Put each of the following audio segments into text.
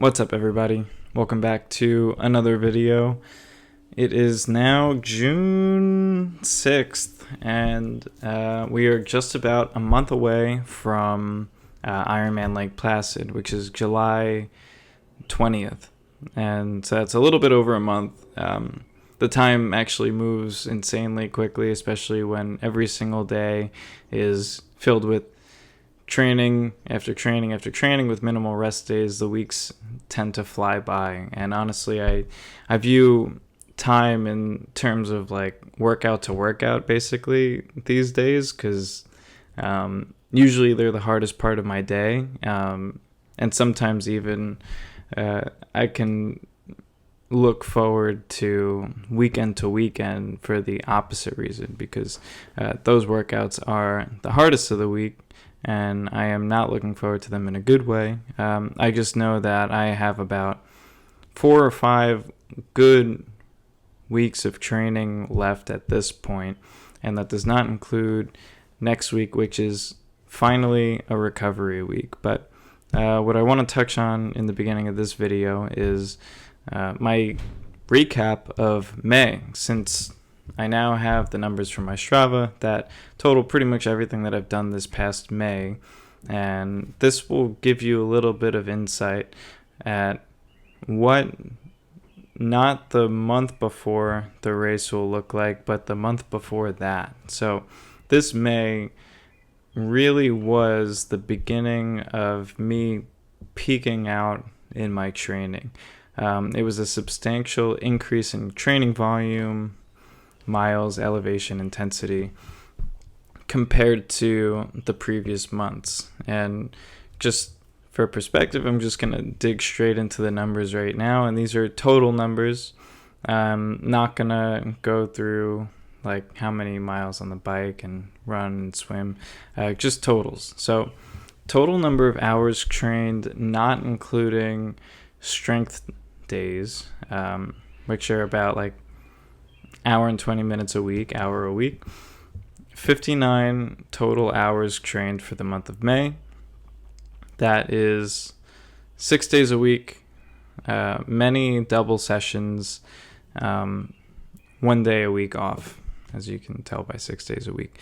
What's up, everybody? Welcome back to another video. It is now June 6th, and we are just about a month away from Ironman Lake Placid, which is July 20th. And so it's a little bit over a month. The time actually moves insanely quickly, especially when every single day is filled with training after training after training with minimal rest days. The weeks tend to fly by, and honestly, I view time in terms of like workout to workout basically these days, because usually they're the hardest part of my day, and sometimes even I can look forward to weekend for the opposite reason, because those workouts are the hardest of the week, and I am not looking forward to them in a good way. I just know that I have about 4 or 5 good weeks of training left at this point, and that does not include next week, which is finally a recovery week. But what I want to touch on in the beginning of this video is my recap of May, since I now have the numbers from my Strava that total pretty much everything that I've done this past May, and this will give you a little bit of insight at what not the month before the race will look like, but the month before that. So this May really was the beginning of me peaking out in my training. It was a substantial increase in training volume, miles, elevation, intensity compared to the previous months. And just for perspective, I'm just going to dig straight into the numbers right now, and these are total numbers. I'm not going to go through like how many miles on the bike and run and swim, just totals. So total number of hours trained, not including strength days, which are about like hour and 20 minutes a week, 59 total hours trained for the month of May. That is 6 days a week, many double sessions, 1 day a week off, as you can tell by 6 days a week.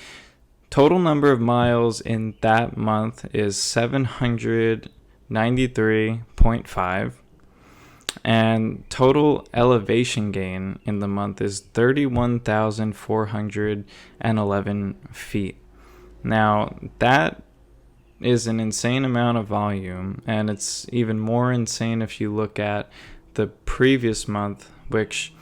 Total number of miles in that month is 793.5. And total elevation gain in the month is 31,411 feet. Now, that is an insane amount of volume, and it's even more insane if you look at the previous month, which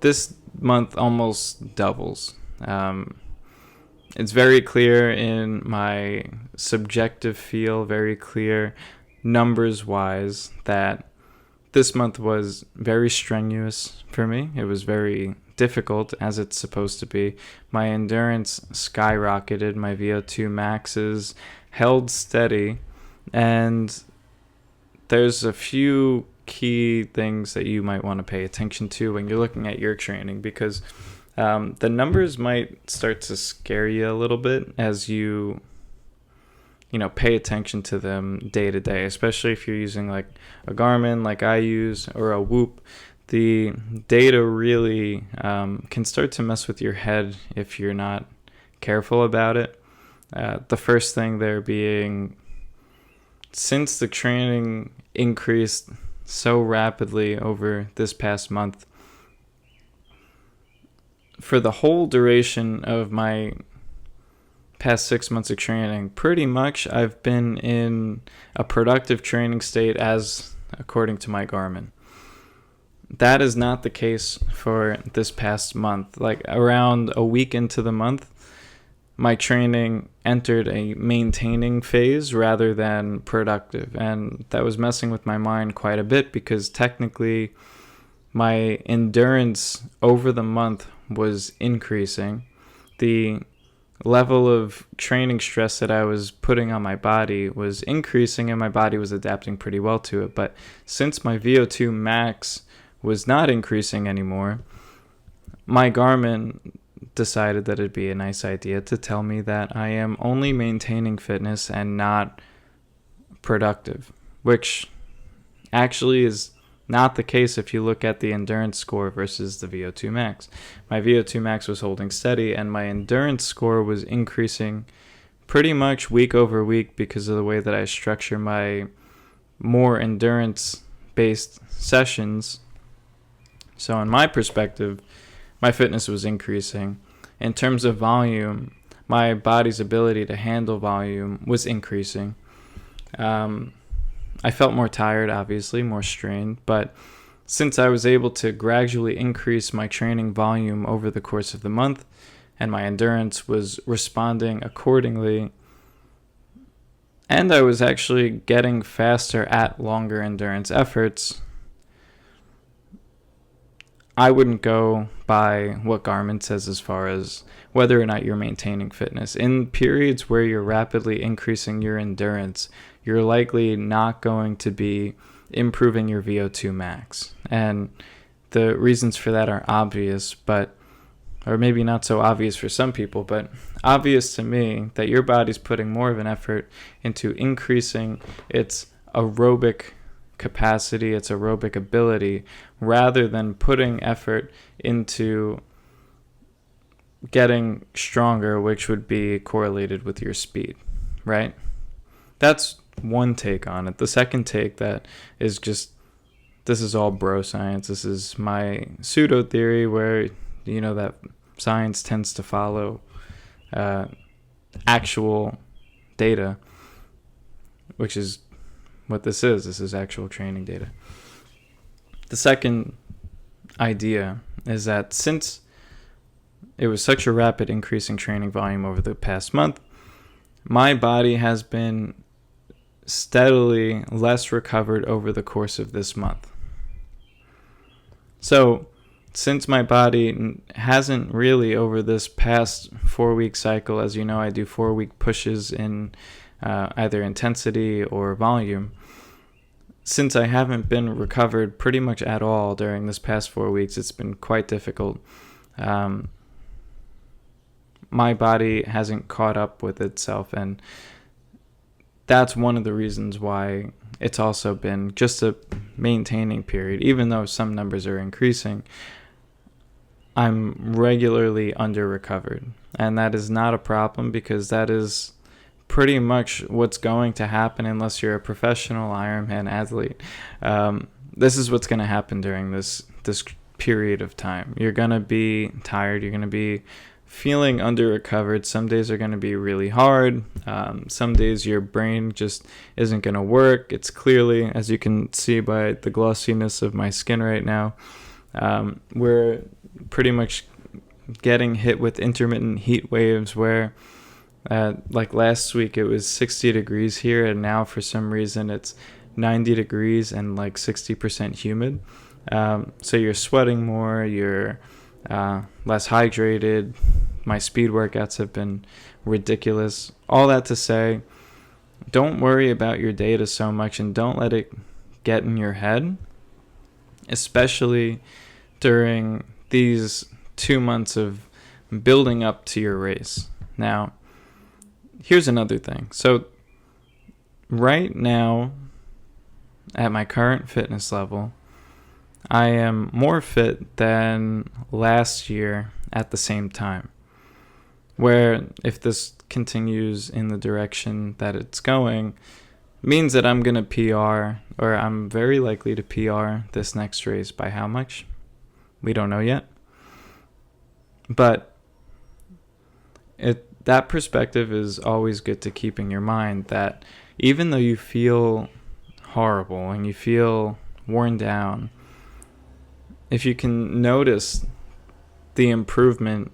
this month almost doubles. It's very clear in my subjective feel, very clear numbers-wise, that this month was very strenuous for me. It was very difficult, as it's supposed to be. My endurance skyrocketed. My VO2 maxes held steady. And there's a few key things that you might want to pay attention to when you're looking at your training, because the numbers might start to scare you a little bit as you pay attention to them day to day, especially if you're using like a Garmin like I use, or a Whoop. The data really can start to mess with your head if you're not careful about it. The first thing there being, since the training increased so rapidly over this past month, for the whole duration of my past 6 months of training, pretty much I've been in a productive training state, as according to my Garmin. That is not the case for this past month. Like around a week into the month, my training entered a maintaining phase rather than productive, and that was messing with my mind quite a bit, because technically my endurance over the month was increasing. The level of training stress that I was putting on my body was increasing, and my body was adapting pretty well to it. But since my VO2 max was not increasing anymore, my Garmin decided that it'd be a nice idea to tell me that I am only maintaining fitness and not productive, which actually is not the case if you look at the endurance score versus the VO2 max. My VO2 max was holding steady, and my endurance score was increasing pretty much week over week because of the way that I structure my more endurance-based sessions. So in my perspective, my fitness was increasing. In terms of volume, my body's ability to handle volume was increasing. I felt more tired, obviously, more strained, but since I was able to gradually increase my training volume over the course of the month, and my endurance was responding accordingly, and I was actually getting faster at longer endurance efforts, I wouldn't go by what Garmin says as far as whether or not you're maintaining fitness. In periods where you're rapidly increasing your endurance, you're likely not going to be improving your VO2 max. And the reasons for that are obvious, or maybe not so obvious for some people, but obvious to me that your body's putting more of an effort into increasing its aerobic capacity, its aerobic ability, rather than putting effort into getting stronger, which would be correlated with your speed, right? That's one take on it. The second take that is just, this is all bro science. This is my pseudo theory where, that science tends to follow actual data, which is what this is. This is actual training data. The second idea is that since it was such a rapid increase in training volume over the past month, my body has been steadily less recovered over the course of this month. So since my body hasn't really, over this past 4-week cycle, as you know, I do 4-week pushes in either intensity or volume. Since I haven't been recovered pretty much at all during this past 4 weeks, it's been quite difficult. My body hasn't caught up with itself, and that's one of the reasons why it's also been just a maintaining period. Even though some numbers are increasing, I'm regularly under recovered, and that is not a problem because that is pretty much what's going to happen unless you're a professional Ironman athlete. This is what's going to happen during this period of time. You're going to be tired. You're going to be feeling under recovered. Some days are going to be really hard. Some days your brain just isn't going to work. It's clearly, as you can see by the glossiness of my skin right now, we're pretty much getting hit with intermittent heat waves where like last week it was 60 degrees here, and now for some reason it's 90 degrees and like 60% humid. So you're sweating more, you're less hydrated. My speed workouts have been ridiculous. All that to say, don't worry about your data so much and don't let it get in your head, especially during these 2 months of building up to your race. Now, here's another thing. So right now, at my current fitness level, I am more fit than last year at the same time. Where if this continues in the direction that it's going, means that I'm going to PR, or I'm very likely to PR this next race. By how much? We don't know yet. But that perspective is always good to keep in your mind, that even though you feel horrible and you feel worn down, if you can notice the improvement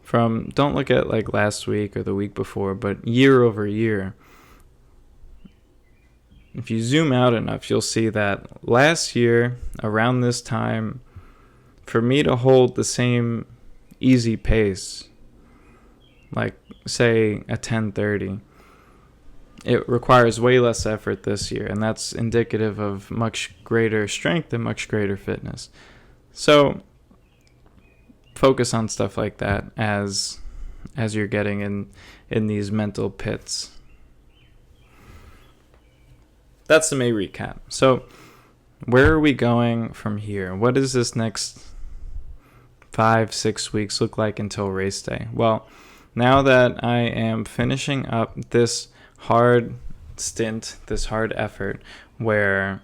from, don't look at like last week or the week before, but year over year, if you zoom out enough, you'll see that last year, around this time, for me to hold the same easy pace, like say a 10:30, it requires way less effort this year, and that's indicative of much greater strength and much greater fitness. So focus on stuff like that as you're getting in these mental pits. That's the main recap. So where are we going from here? What does this next 5-6 weeks look like until race day? Well, now that I am finishing up this hard stint, this hard effort, where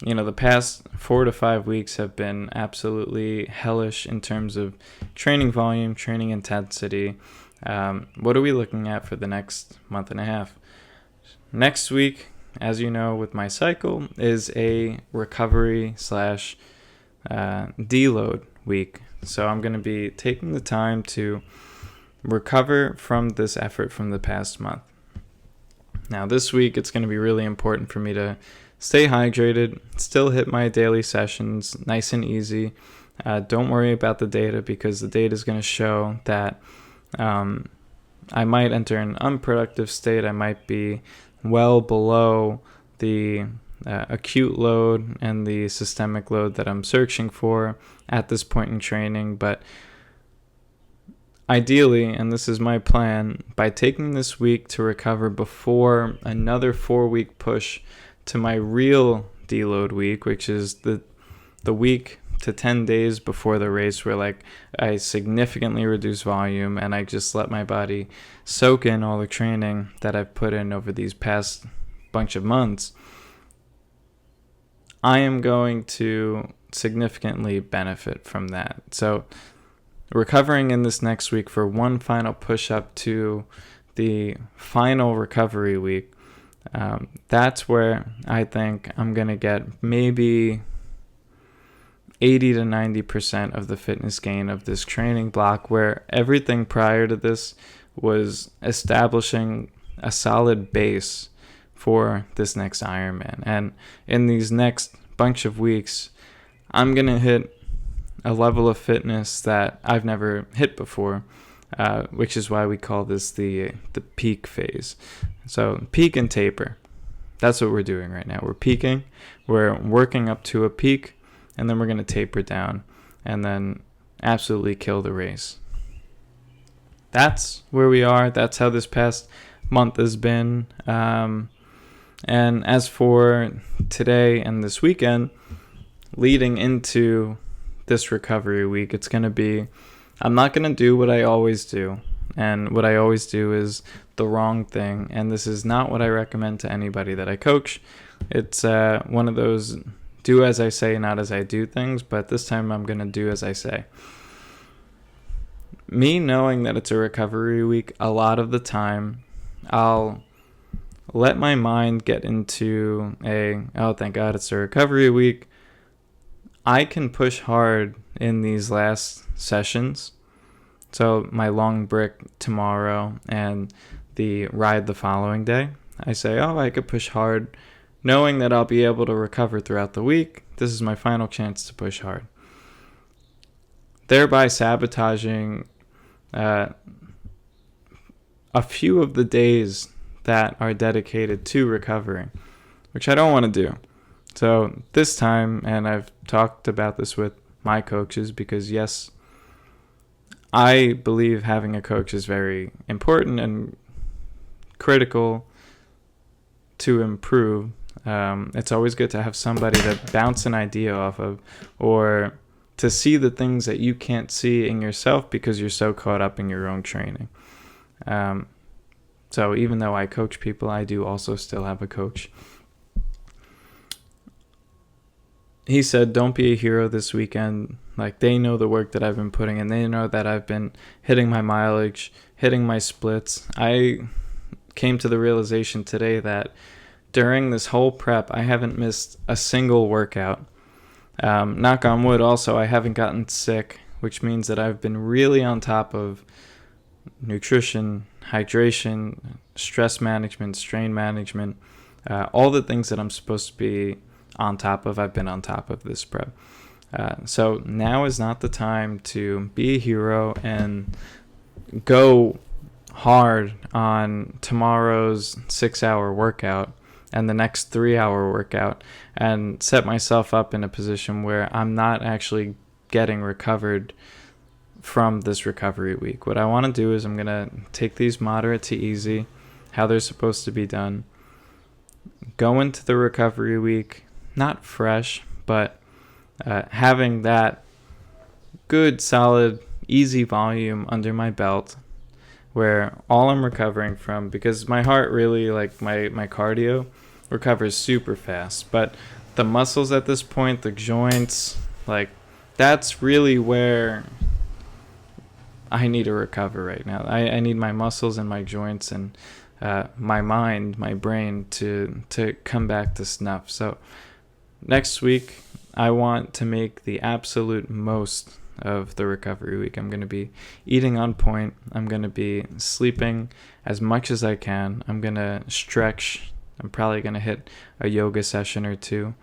the past 4 to 5 weeks have been absolutely hellish in terms of training volume, training intensity. What are we looking at for the next month and a half? Next week, as you know, with my cycle, is a recovery / deload week. So I'm going to be taking the time to recover from this effort from the past month. Now, this week, it's going to be really important for me to stay hydrated, still hit my daily sessions nice and easy. Don't worry about the data, because the data is going to show that I might enter an unproductive state. I might be well below the acute load and the systemic load that I'm searching for at this point in training. But ideally, and this is my plan, by taking this week to recover before another 4-week push to my real deload week, which is the week to 10 days before the race, where I significantly reduce volume and I just let my body soak in all the training that I've put in over these past bunch of months, I am going to significantly benefit from that. So recovering in this next week for one final push up to the final recovery week, that's where I think I'm going to get maybe 80 to 90% of the fitness gain of this training block, where everything prior to this was establishing a solid base for this next Ironman. And in these next bunch of weeks, I'm going to hit a level of fitness that I've never hit before, which is why we call this the peak phase. So peak and taper. That's what we're doing right now. We're peaking, we're working up to a peak, and then we're going to taper down and then absolutely kill the race. That's where we are. That's how this past month has been. And as for today and this weekend, leading into this recovery week, it's going to be, I'm not going to do what I always do. And what I always do is the wrong thing. And this is not what I recommend to anybody that I coach. It's one of those do as I say, not as I do things. But this time I'm going to do as I say. Me knowing that it's a recovery week, a lot of the time I'll let my mind get into oh, thank God it's a recovery week. I can push hard in these last sessions. So my long brick tomorrow and the ride the following day, I say, oh, I could push hard, knowing that I'll be able to recover throughout the week. This is my final chance to push hard, thereby sabotaging a few of the days that are dedicated to recovering, which I don't want to do. So this time, and I've talked about this with my coaches, because yes, I believe having a coach is very important and critical to improve. It's always good to have somebody to bounce an idea off of, or to see the things that you can't see in yourself because you're so caught up in your own training. So even though I coach people, I do also still have a coach. He said, don't be a hero this weekend. Like, they know the work that I've been putting in. They know that I've been hitting my mileage, hitting my splits. I came to the realization today that during this whole prep, I haven't missed a single workout. Knock on wood, also, I haven't gotten sick, which means that I've been really on top of nutrition, hydration, stress management, strain management, all the things that I'm supposed to be on top of. I've been on top of this prep. So now is not the time to be a hero and go hard on tomorrow's 6-hour workout and the next 3-hour workout and set myself up in a position where I'm not actually getting recovered from this recovery week. What I want to do is I'm going to take these moderate to easy, how they're supposed to be done, go into the recovery week not fresh, but having that good, solid, easy volume under my belt where all I'm recovering from, because my heart really, like my cardio recovers super fast, but the muscles at this point, the joints, like that's really where I need to recover right now. I need my muscles and my joints and my mind, my brain to come back to snuff. So next week, I want to make the absolute most of the recovery week. I'm going to be eating on point. I'm going to be sleeping as much as I can. I'm going to stretch. I'm probably going to hit a yoga session or two.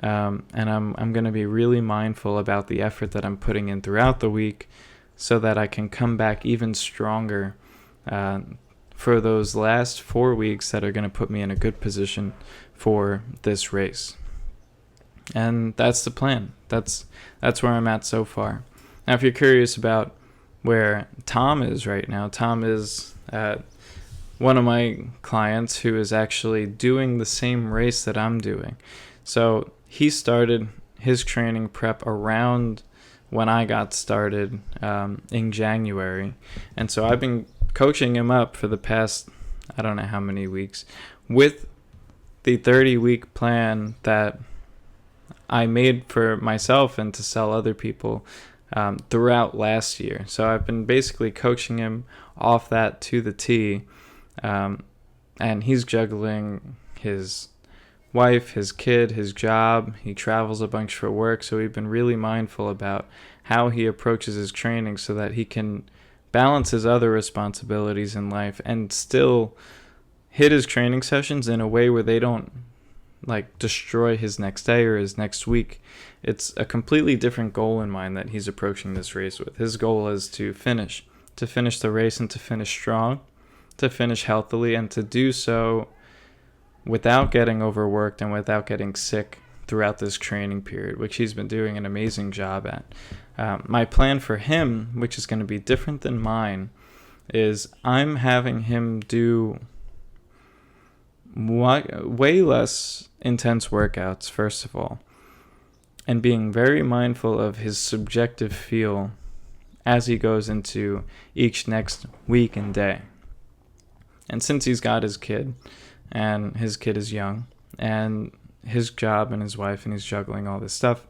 And I'm going to be really mindful about the effort that I'm putting in throughout the week so that I can come back even stronger for those last 4 weeks that are going to put me in a good position for this race. And that's the plan. That's where I'm at so far. Now, if you're curious about where Tom is right now, Tom is one of my clients who is actually doing the same race that I'm doing. So he started his training prep around when I got started in January. And so I've been coaching him up for the past, I don't know how many weeks, with the 30-week plan that I made for myself and to sell other people throughout last year. So I've been basically coaching him off that to the T, and he's juggling his wife, his kid, his job. He travels a bunch for work, so we've been really mindful about how he approaches his training so that he can balance his other responsibilities in life and still hit his training sessions in a way where they don't like destroy his next day or his next week. It's a completely different goal in mind that he's approaching this race with. His goal is to finish the race and to finish strong, to finish healthily, and to do so without getting overworked and without getting sick throughout this training period, which he's been doing an amazing job at. My plan for him, which is going to be different than mine, is I'm having him do way less intense workouts, first of all, and being very mindful of his subjective feel as he goes into each next week and day. And since he's got his kid, and his kid is young, and his job and his wife, and he's juggling all this stuff,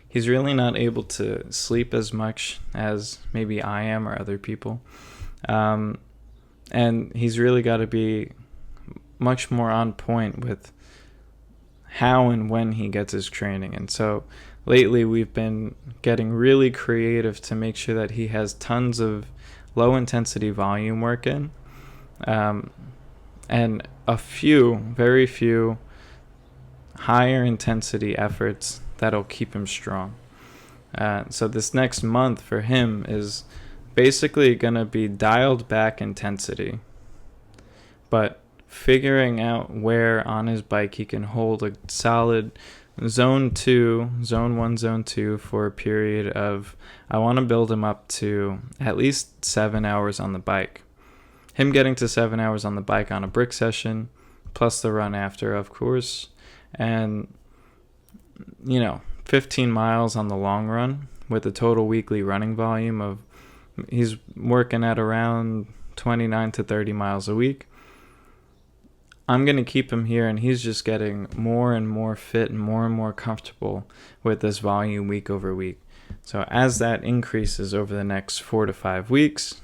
he's really not able to sleep as much as maybe I am or other people. And he's really got to be much more on point with how and when he gets his training. And so lately we've been getting really creative to make sure that he has tons of low intensity volume work in, and very few higher intensity efforts that'll keep him strong. So this next month for him is basically going to be dialed back intensity, but figuring out where on his bike he can hold a solid zone 1, zone 2 for a period of, I want to build him up to at least 7 hours on the bike. Him getting to 7 hours on the bike on a brick session, plus the run after, of course, and 15 miles on the long run with a total weekly running volume of, he's working at around 29 to 30 miles a week. I'm going to keep him here, and he's just getting more and more fit and more comfortable with this volume week over week. So as that increases over the next 4 to 5 weeks,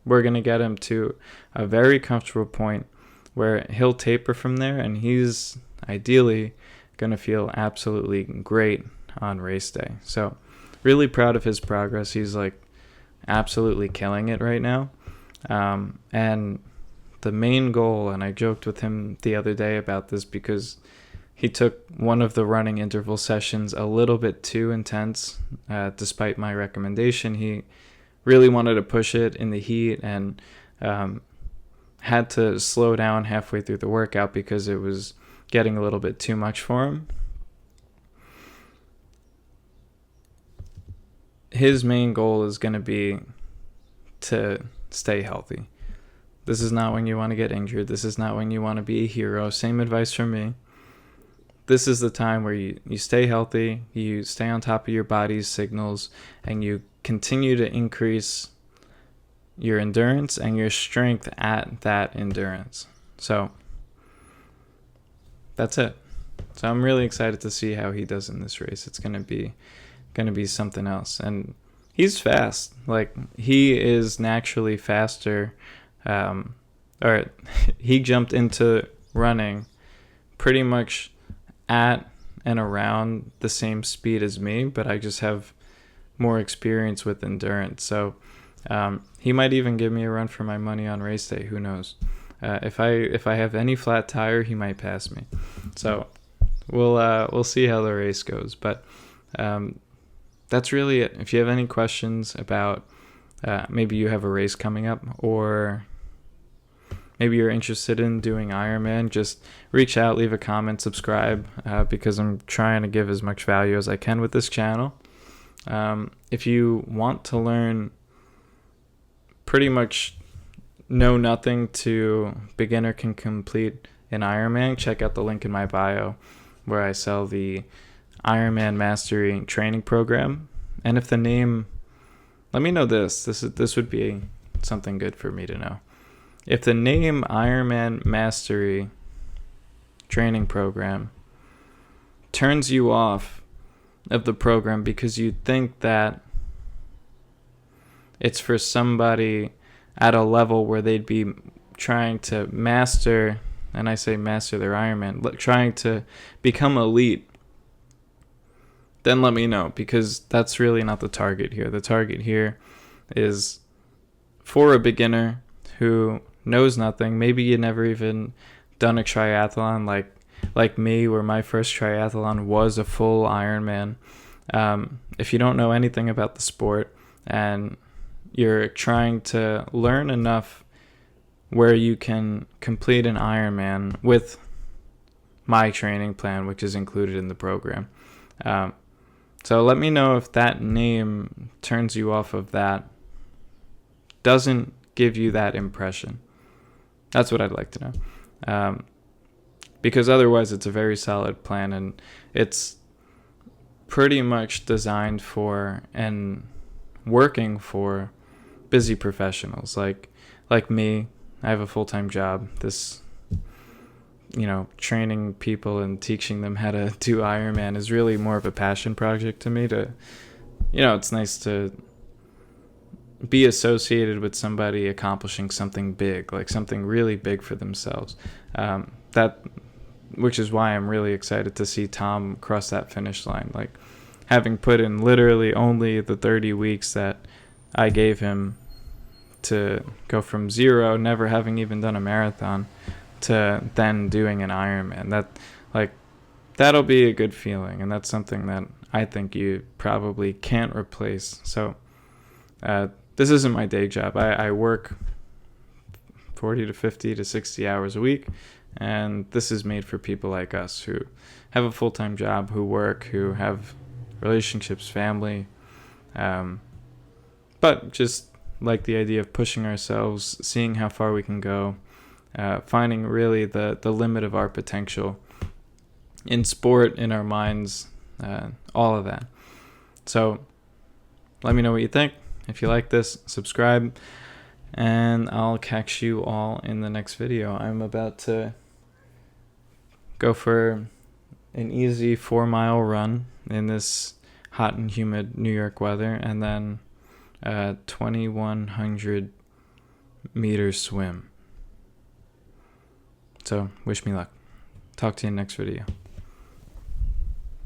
we're going to get him to a very comfortable point where he'll taper from there, and he's ideally going to feel absolutely great on race day. So really proud of his progress. He's like absolutely killing it right now. And the main goal, and I joked with him the other day about this because he took one of the running interval sessions a little bit too intense, despite my recommendation. He really wanted to push it in the heat and had to slow down halfway through the workout because it was getting a little bit too much for him. His main goal is going to be to stay healthy. This is not when you want to get injured. This is not when you want to be a hero. Same advice from me. this is the time where you stay healthy, you stay on top of your body's signals, and you continue to increase your endurance and your strength at that endurance. So that's it. So I'm really excited to see how he does in this race. It's gonna be something else. And he's fast. Like, he is naturally faster. Or he jumped into running pretty much at and around the same speed as me, but I just have more experience with endurance. So he might even give me a run for my money on race day. Who knows? If I have any flat tire, he might pass me. So we'll see how the race goes. But that's really it. If you have any questions about maybe you have a race coming up, or maybe you're interested in doing Ironman, just reach out, leave a comment, subscribe, because I'm trying to give as much value as I can with this channel. If you want to learn pretty much know nothing to beginner can complete an Ironman, check out the link in my bio where I sell the Ironman Mastery training program. And if the name, let me know this would be something good for me to know. If the name Ironman Mastery training program turns you off of the program because you think that it's for somebody at a level where they'd be trying to master, and I say master their Ironman, trying to become elite, then let me know, because that's really not the target here. The target here is for a beginner who knows nothing. Maybe you never even done a triathlon like me, where my first triathlon was a full Ironman. If you don't know anything about the sport and you're trying to learn enough where you can complete an Ironman with my training plan, which is included in the program. So let me know if that name turns you off of that, doesn't give you that impression. That's what I'd like to know. Because otherwise it's a very solid plan, and it's pretty much designed for and working for busy professionals like me. I have a full-time job. This, training people and teaching them how to do Ironman is really more of a passion project to me. It's nice to be associated with somebody accomplishing something big, like something really big for themselves. Which is why I'm really excited to see Tom cross that finish line. Like, having put in literally only the 30 weeks that I gave him to go from zero, never having even done a marathon, to then doing an Ironman. That'll be a good feeling, and that's something that I think you probably can't replace. So this isn't my day job. I work 40 to 50 to 60 hours a week, and this is made for people like us who have a full-time job, who work, who have relationships, family, but just like the idea of pushing ourselves, seeing how far we can go, finding really the limit of our potential in sport, in our minds, all of that. So let me know what you think. If you like this, subscribe, and I'll catch you all in the next video. I'm about to go for an easy 4-mile run in this hot and humid New York weather, and then a 2,100 meter swim. So wish me luck. Talk to you in the next video.